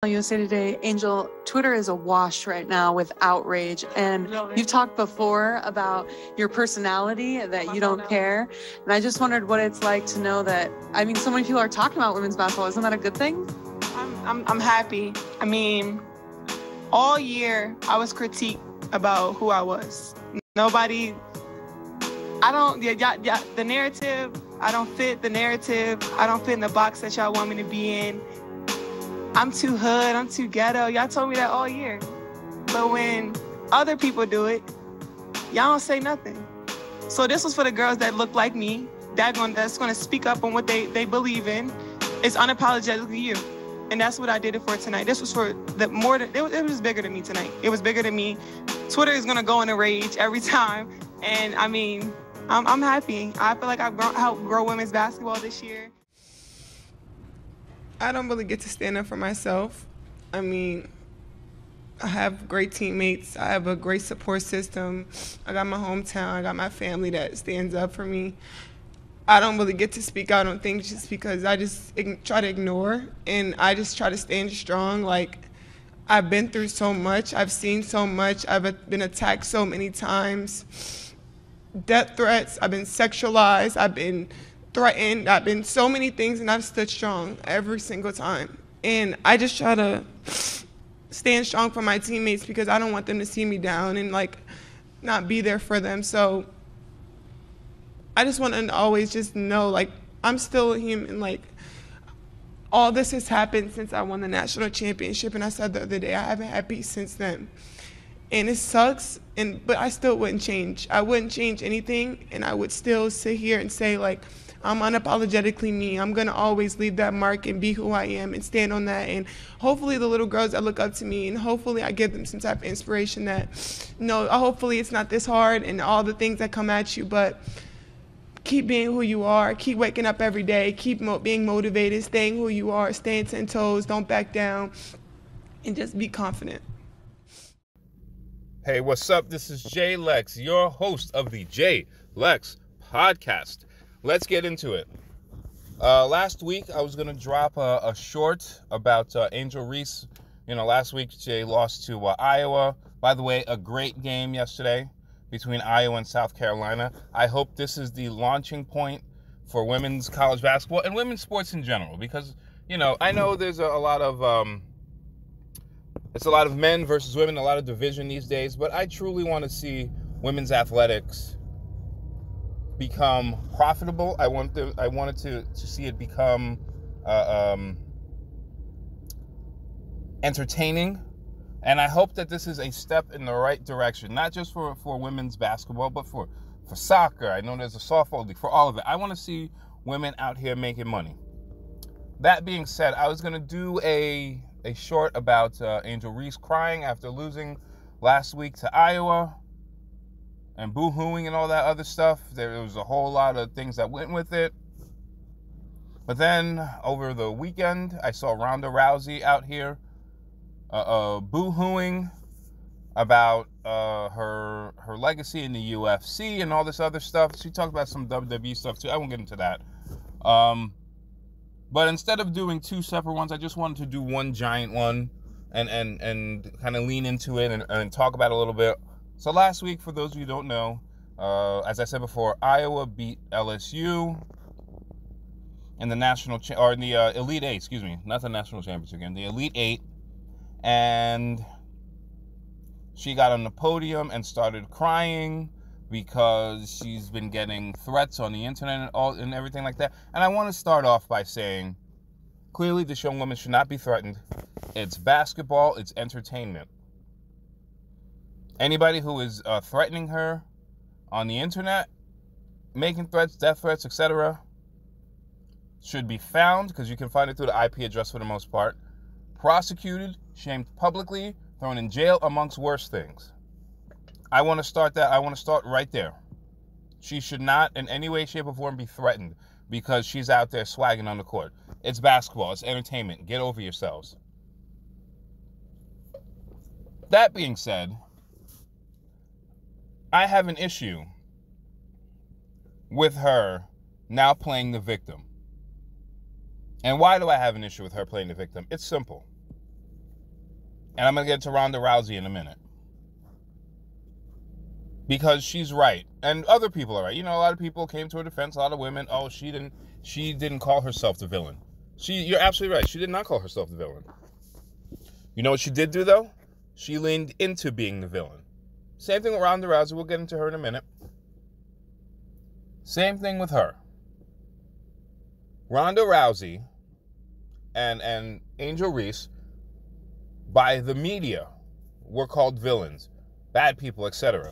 USA Today, Angel, Twitter is awash right now with outrage. And you've talked before about your personality, that you don't care. And I just wondered what it's like to know that, I mean, so many people are talking about women's basketball. Isn't that a good thing? I'm happy. I mean, all year I was critiqued about who I was. Nobody, the narrative, I don't fit the narrative. I don't fit in the box that y'all want me to be in. I'm too hood, I'm too ghetto. Y'all told me that all year. But when other people do it, y'all don't say nothing. So this was for the girls that look like me, that's gonna speak up on what they believe in. It's unapologetically you. And that's what I did it for tonight. This was for it was bigger than me tonight. It was bigger than me. Twitter is gonna go in a rage every time. And I mean, I'm happy. I feel like I've helped grow women's basketball this year. I don't really get to stand up for myself. I mean, I have great teammates. I have a great support system. I got my hometown. I got my family that stands up for me. I don't really get to speak out on things just because I just try to ignore, and I just try to stand strong. Like, I've been through so much. I've seen so much. I've been attacked so many times. Death threats. I've been sexualized. I've been threatened. I've been so many things, and I've stood strong every single time. And I just try to stand strong for my teammates because I don't want them to see me down and like not be there for them. So I just want to always just know, like, I'm still a human. Like, all this has happened since I won the national championship, and I said the other day I haven't had peace since then. And it sucks, but I still wouldn't change. I wouldn't change anything, and I would still sit here and say, like, I'm unapologetically me. I'm going to always leave that mark and be who I am and stand on that. And hopefully the little girls that look up to me, and hopefully I give them some type of inspiration that, hopefully it's not this hard and all the things that come at you, but keep being who you are. Keep waking up every day. Keep being motivated, staying who you are, staying 10 toes, don't back down, and just be confident. Hey, what's up? This is Jay Lex, your host of the Jay Lex podcast. Let's get into it. Last week, I was going to drop a short about Angel Reese. Last week, Jay lost to Iowa. By the way, a great game yesterday between Iowa and South Carolina. I hope this is the launching point for women's college basketball and women's sports in general, because, I know there's a lot of it's a lot of men versus women, a lot of division these days, but I truly want to see women's athletics become profitable. I wanted to see it become entertaining, and I hope that this is a step in the right direction, not just for women's basketball, but for soccer. I know there's a softball league, for all of it. I want to see women out here making money. That being said, I was going to do a short about Angel Reese crying after losing last week to Iowa and boo-hooing and all that other stuff. There was a whole lot of things that went with it. But then over the weekend, I saw Ronda Rousey out here boo-hooing about her legacy in the UFC and all this other stuff. She talked about some WWE stuff too. I won't get into that. But instead of doing two separate ones, I just wanted to do one giant one and kind of lean into it and talk about it a little bit. So last week, for those of you who don't know, as I said before, Iowa beat LSU in the Elite Eight, excuse me, not the national championship game, the Elite Eight, and she got on the podium and started crying because she's been getting threats on the internet and everything like that. And I want to start off by saying, clearly this young woman should not be threatened. It's basketball, it's entertainment. Anybody who is threatening her on the internet, making threats, death threats, etc., should be found, because you can find it through the IP address for the most part, prosecuted, shamed publicly, thrown in jail, amongst worse things. I want to start right there. She should not in any way, shape, or form be threatened because she's out there swagging on the court. It's basketball. It's entertainment. Get over yourselves. That being said, I have an issue with her now playing the victim. And why do I have an issue with her playing the victim? It's simple. And I'm going to get to Ronda Rousey in a minute. Because she's right. And other people are right. You know, a lot of people came to her defense, a lot of women. Oh, she didn't call herself the villain. You're absolutely right. She did not call herself the villain. You know what she did do, though? She leaned into being the villain. Same thing with Ronda Rousey. We'll get into her in a minute. Same thing with her. Ronda Rousey and Angel Reese, by the media, were called villains, bad people, etc.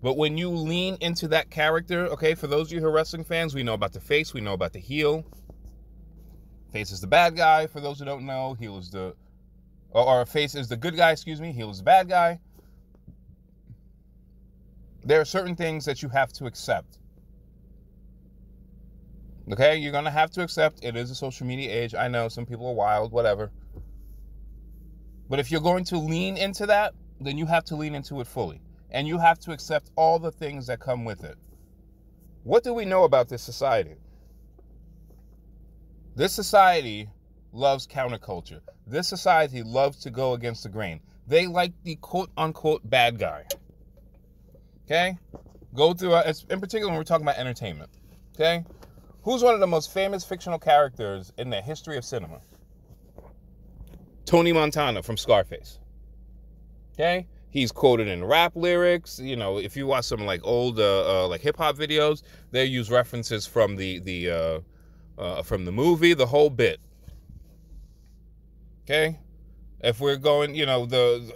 But when you lean into that character, okay, for those of you who are wrestling fans, we know about the face, we know about the heel. Face is the bad guy. For those who don't know, heel is or face is the good guy, heel is the bad guy. There are certain things that you have to accept. Okay, you're going to have to accept it is a social media age. I know some people are wild, whatever. But if you're going to lean into that, then you have to lean into it fully. And you have to accept all the things that come with it. What do we know about this society? This society loves counterculture. This society loves to go against the grain. They like the quote-unquote bad guy. Okay? Go through, in particular when we're talking about entertainment. Okay? Who's one of the most famous fictional characters in the history of cinema? Tony Montana from Scarface. Okay? He's quoted in rap lyrics. You know, if you watch some like old like hip hop videos, they use references from the movie, the whole bit. Okay? If we're going, you know,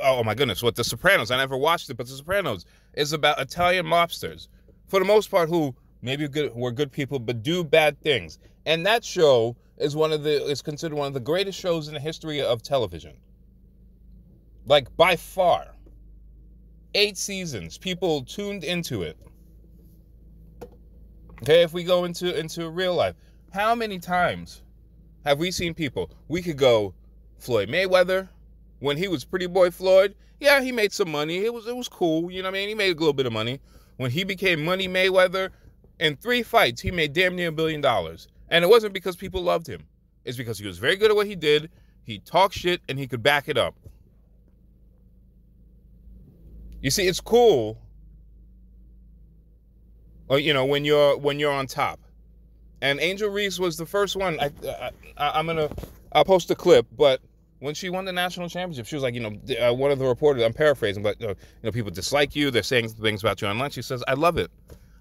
oh my goodness, what The Sopranos, I never watched it, but The Sopranos is about Italian mobsters, for the most part, who maybe were good people, but do bad things. And that show is considered one of the greatest shows in the history of television. Like, by far. 8 seasons. People tuned into it. Okay, if we go into real life, how many times have we seen people? We could go Floyd Mayweather, when he was Pretty Boy Floyd. Yeah, he made some money. It was cool. You know what I mean? He made a little bit of money. When he became Money Mayweather, in 3 fights, he made damn near $1 billion. And it wasn't because people loved him. It's because he was very good at what he did. He talked shit and he could back it up. You see, it's cool, you know, when you're on top. And Angel Reese was the first one. I'll post a clip, but when she won the national championship, she was like, you know, one of the reporters, I'm paraphrasing, but you know, people dislike you. They're saying things about you online. She says, I love it.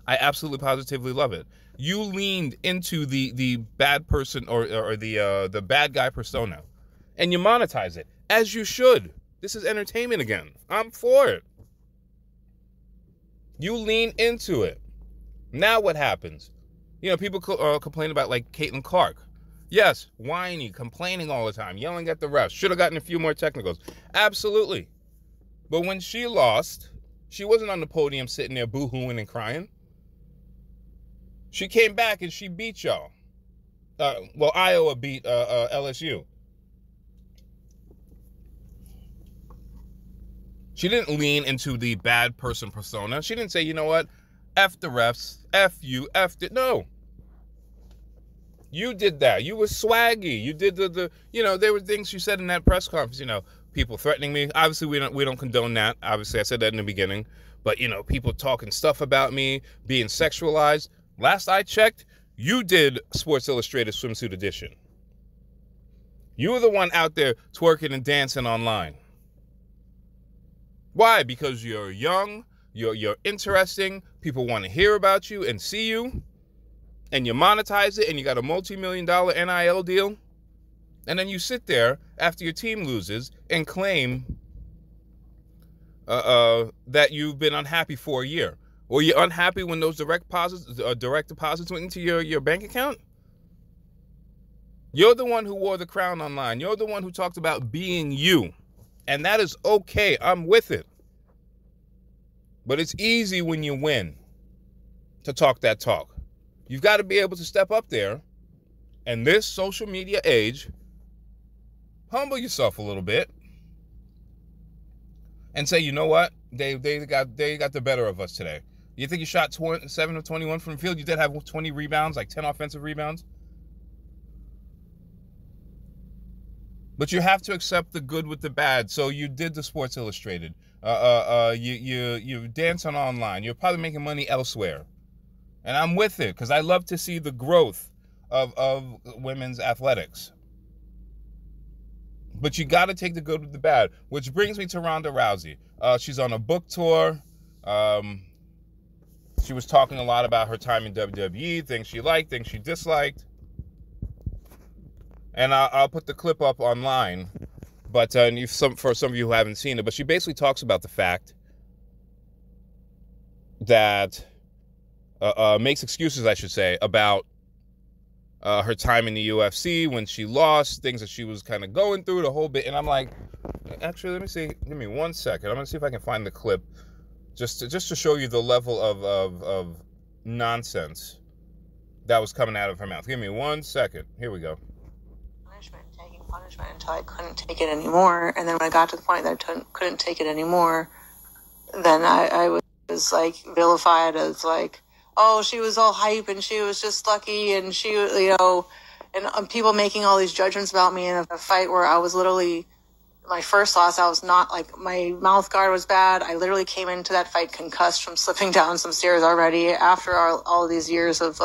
I absolutely positively love it. You leaned into the bad person or the bad guy persona, and you monetize it, as you should. This is entertainment again. I'm for it. You lean into it. Now what happens? You know, people complain about like Caitlin Clark. Yes, whiny, complaining all the time, yelling at the refs. Should have gotten a few more technicals. Absolutely. But when she lost, she wasn't on the podium sitting there boo-hooing and crying. She came back and she beat y'all. Well, Iowa beat LSU. She didn't lean into the bad person persona. She didn't say, you know what, F the refs, F you, F it. No. You did that. You were swaggy. You did you know, there were things you said in that press conference, you know, people threatening me. Obviously, we don't condone that. Obviously, I said that in the beginning. But, you know, people talking stuff about me, being sexualized. Last I checked, you did Sports Illustrated Swimsuit Edition. You were the one out there twerking and dancing online. Why? Because you're young, you're interesting, people want to hear about you and see you, and you monetize it, and you got a multi-million-dollar NIL deal, and then you sit there after your team loses and claim that you've been unhappy for a year. Or you're unhappy when those direct deposits went into your bank account? You're the one who wore the crown online. You're the one who talked about being you. And that is okay. I'm with it. But it's easy when you win to talk that talk. You've got to be able to step up there. And this social media age, humble yourself a little bit and say, you know what? They got the better of us today. You think you shot 7 of 21 from the field? You did have 20 rebounds, like 10 offensive rebounds. But you have to accept the good with the bad. So you did the Sports Illustrated. You dance on online. You're probably making money elsewhere. And I'm with it because I love to see the growth of women's athletics. But you got to take the good with the bad, which brings me to Ronda Rousey. She's on a book tour. She was talking a lot about her time in WWE, things she liked, things she disliked. And I'll put the clip up online, but for some of you who haven't seen it, but she basically talks about the fact that, makes excuses, I should say, about her time in the UFC when she lost, things that she was kind of going through, the whole bit. And I'm like, actually, let me see. Give me 1 second. I'm going to see if I can find the clip just to show you the level of nonsense that was coming out of her mouth. Give me 1 second. Here we go. Taking punishment until I couldn't take it anymore. And then when I got to the point that I couldn't take it anymore, then I was like vilified as like, oh, she was all hype and she was just lucky and she, you know, and people making all these judgments about me in a fight where I was literally, my first loss, I was not like, my mouth guard was bad. I literally came into that fight concussed from slipping down some stairs already after all of these years of,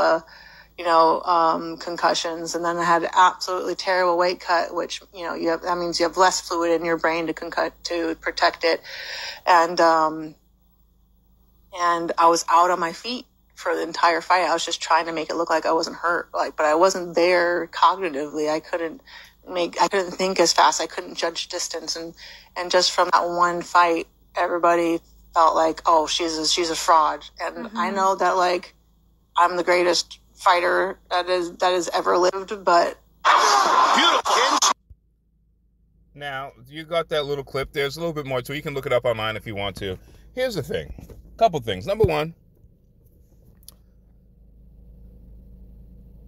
concussions. And then I had absolutely terrible weight cut, which, you know, that means you have less fluid in your brain to protect it. And I was out on my feet for the entire fight. I was just trying to make it look like I wasn't hurt, but I wasn't there cognitively. I couldn't think as fast. I couldn't judge distance. And just from that one fight, everybody felt like, oh, she's a fraud. And I know that like, I'm the greatest fighter that has ever lived, but now you got that little clip. There's a little bit more to it. You can look it up online if you want to. Here's the thing. Couple things. Number one,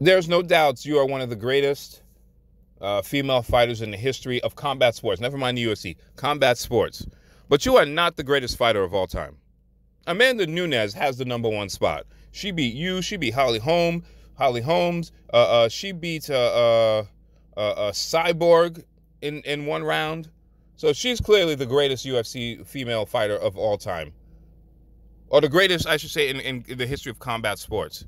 there's no doubts you are one of the greatest female fighters in the history of combat sports. Never mind the UFC. Combat sports. But you are not the greatest fighter of all time. Amanda Nunes has the number one spot. She beat you. She beat Holly Holmes. She beat Cyborg in one round. So she's clearly the greatest UFC female fighter of all time. Or the greatest, I should say, in the history of combat sports.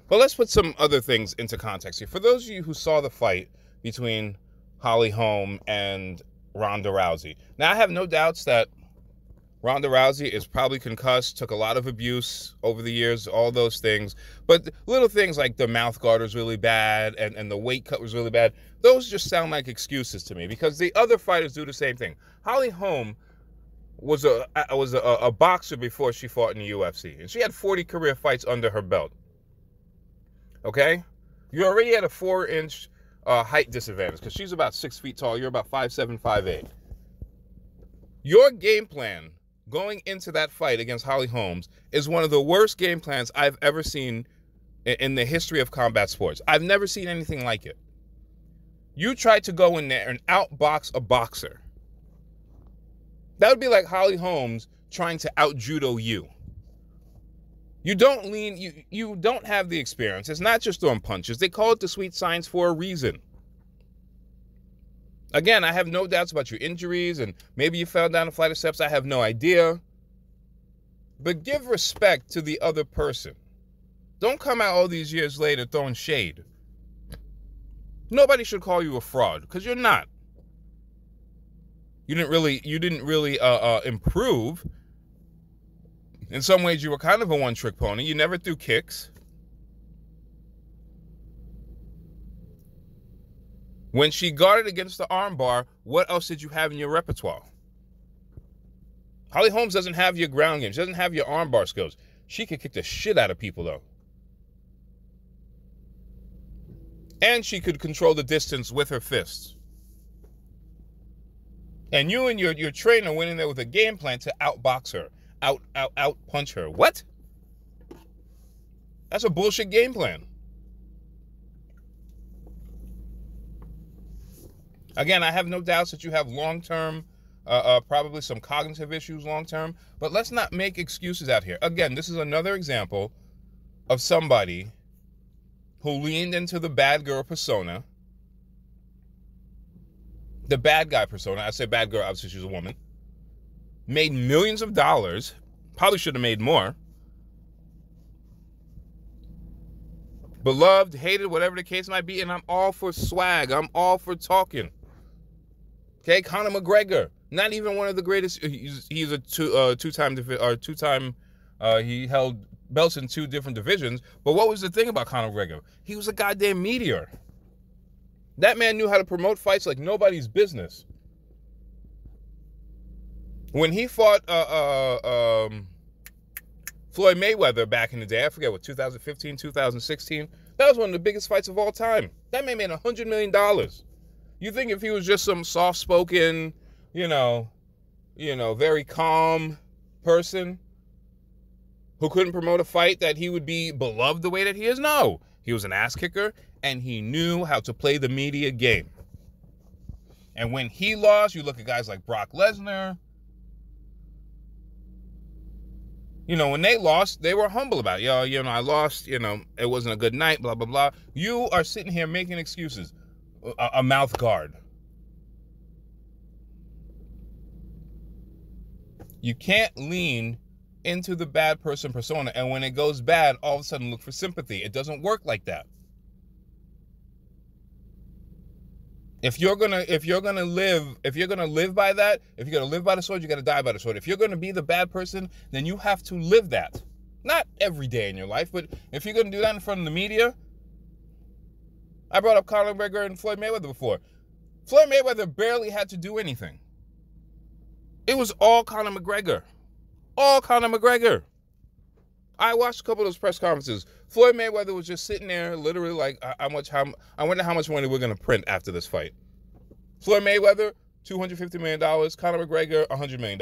But let's put some other things into context here. For those of you who saw the fight between Holly Holm and Ronda Rousey. Now, I have no doubts that Ronda Rousey is probably concussed, took a lot of abuse over the years, all those things. But little things like the mouth guard was really bad and the weight cut was really bad, those just sound like excuses to me because the other fighters do the same thing. Holly Holm was a boxer before she fought in the UFC, and she had 40 career fights under her belt. Okay? You already had a 4-inch height disadvantage because she's about 6 feet tall. You're about 5'7", 5'8". Your game plan going into that fight against Holly Holmes is one of the worst game plans I've ever seen in the history of combat sports. I've never seen anything like it. You tried to go in there and outbox a boxer. That would be like Holly Holmes trying to out-judo you. You don't have the experience. It's not just throwing punches. They call it the sweet science for a reason. Again, I have no doubts about your injuries, and maybe you fell down a flight of steps. I have no idea. But give respect to the other person. Don't come out all these years later throwing shade. Nobody should call you a fraud, because you're not. You didn't really improve. In some ways, you were kind of a one-trick pony. You never threw kicks. When she guarded against the armbar, what else did you have in your repertoire? Holly Holmes doesn't have your ground game. She doesn't have your armbar skills. She could kick the shit out of people, though. And she could control the distance with her fists. And you and your trainer went in there with a game plan to outbox her, out punch her. What? That's a bullshit game plan. Again, I have no doubts that you have long-term, probably some cognitive issues long-term, but let's not make excuses out here. Again, this is another example of somebody who leaned into the bad girl persona the bad guy persona, I say bad girl, obviously she's a woman, made millions of dollars, probably should have made more, beloved, hated, whatever the case might be, and I'm all for swag. I'm all for talking. Okay, Conor McGregor, not even one of the greatest. He's a two-time. He held belts in 2 different divisions. But what was the thing about Conor McGregor? He was a goddamn meteor. That man knew how to promote fights like nobody's business. When he fought Floyd Mayweather back in the day, I forget what, 2015, 2016, that was one of the biggest fights of all time. That man made $100 million. You think if he was just some soft-spoken, very calm person who couldn't promote a fight that he would be beloved the way that he is? No. He was an ass kicker, and he knew how to play the media game. And when he lost, you look at guys like Brock Lesnar. When they lost, they were humble about it. I lost, it wasn't a good night, blah, blah, blah. You are sitting here making excuses. A mouth guard. You can't lean into the bad person persona, and when it goes bad, all of a sudden look for sympathy. It doesn't work like that. If you're gonna live by that, if you're gonna live by the sword, you gotta die by the sword. If you're gonna be the bad person, then you have to live that. Not every day in your life, but if you're gonna do that in front of the media. I brought up Conor McGregor and Floyd Mayweather before. Floyd Mayweather barely had to do anything. It was all Conor McGregor. All Conor McGregor. I watched a couple of those press conferences. Floyd Mayweather was just sitting there, literally like, I wonder how much money we're going to print after this fight. Floyd Mayweather, $250 million. Conor McGregor, $100 million.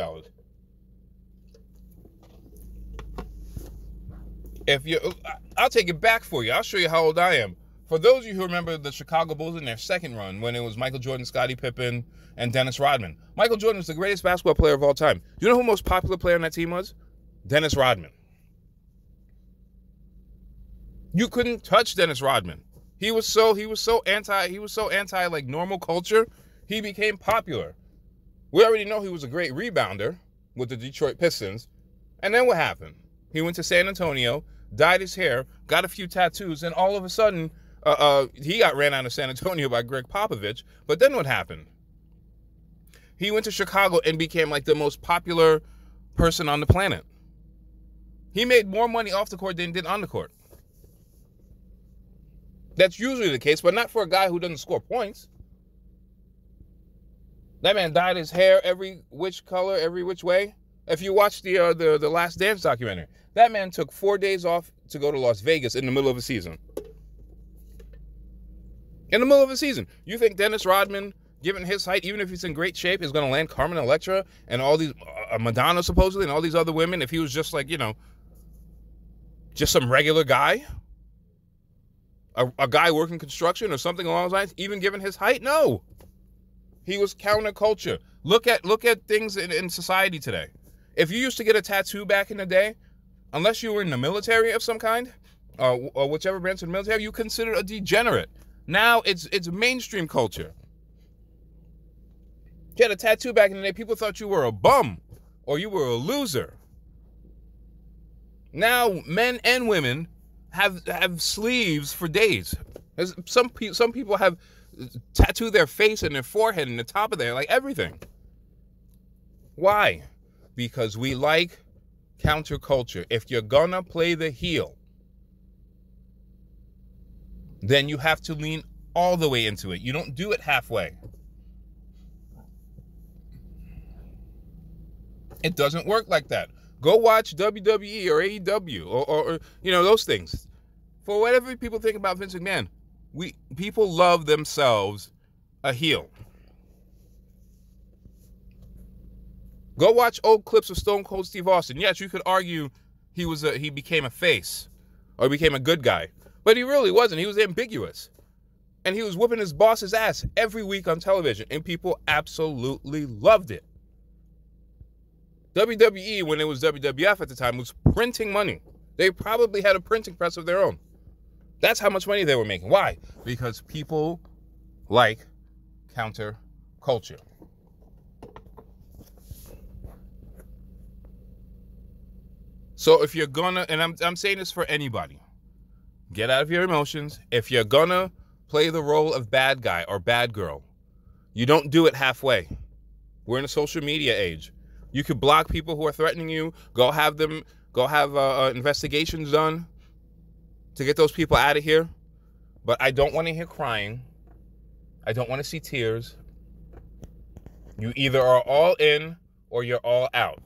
I'll take it back for you. I'll show you how old I am. For those of you who remember the Chicago Bulls in their second run, when it was Michael Jordan, Scottie Pippen, and Dennis Rodman. Michael Jordan was the greatest basketball player of all time. You know who the most popular player on that team was? Dennis Rodman. You couldn't touch Dennis Rodman. He was so anti like normal culture, he became popular. We already know he was a great rebounder with the Detroit Pistons. And then what happened? He went to San Antonio, dyed his hair, got a few tattoos, and all of a sudden, he got ran out of San Antonio by Greg Popovich. But then what happened? He went to Chicago and became like the most popular person on the planet. He made more money off the court than he did on the court. That's usually the case, but not for a guy who doesn't score points. That man dyed his hair every which color, every which way. If you watch the Last Dance documentary, that man took 4 days off to go to Las Vegas in the middle of a season. In the middle of a season. You think Dennis Rodman, given his height, even if he's in great shape, is going to land Carmen Electra and all these, Madonna supposedly, and all these other women, if he was just like, just some regular guy? A guy working construction or something along those lines, even given his height? No. He was counterculture. Look at things in society today. If you used to get a tattoo back in the day, unless you were in the military of some kind, or whichever branch of the military, you considered a degenerate. Now it's mainstream culture. You had a tattoo back in the day, people thought you were a bum or you were a loser. Now men and women have sleeves for days. Some people have tattooed their face and their forehead and the top of their, like everything. Why? Because we like counterculture. If you're gonna play the heel, then you have to lean all the way into it. You don't do it halfway. It doesn't work like that. Go watch WWE or AEW or those things. For whatever people think about Vince McMahon, people love themselves a heel. Go watch old clips of Stone Cold Steve Austin. Yes, you could argue he became a face or became a good guy, but he really wasn't. He was ambiguous. And he was whooping his boss's ass every week on television, and people absolutely loved it. WWE, when it was WWF at the time, was printing money. They probably had a printing press of their own. That's how much money they were making. Why? Because people like counter culture. So if you're gonna, and I'm saying this for anybody, get out of your emotions. If you're gonna play the role of bad guy or bad girl, you don't do it halfway. We're in a social media age. You could block people who are threatening you. Go have investigations done to get those people out of here. But I don't want to hear crying. I don't want to see tears. You either are all in or you're all out.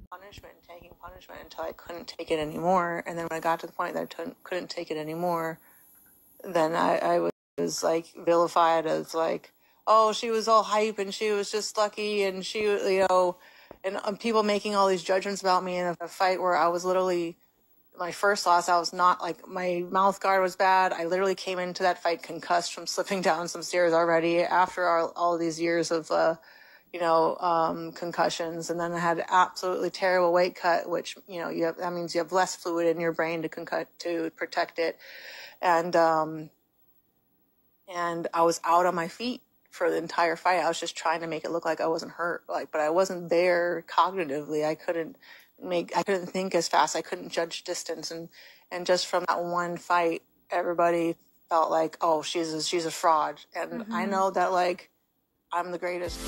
Punishment and taking punishment until I couldn't take it anymore. And then when I got to the point that I couldn't take it anymore, then I was like vilified as like, oh, she was all hype and she was just lucky and she, and people making all these judgments about me in a fight where I was literally, my first loss, I was not like, my mouth guard was bad. I literally came into that fight concussed from slipping down some stairs already after all these years of, concussions. And then I had absolutely terrible weight cut, which, that means you have less fluid in your brain to protect it. And I was out on my feet for the entire fight. I was just trying to make it look like I wasn't hurt, but I wasn't there cognitively. I couldn't think as fast. I couldn't judge distance. And just from that one fight, everybody felt like, oh, she's a fraud. And I know that, like, I'm the greatest.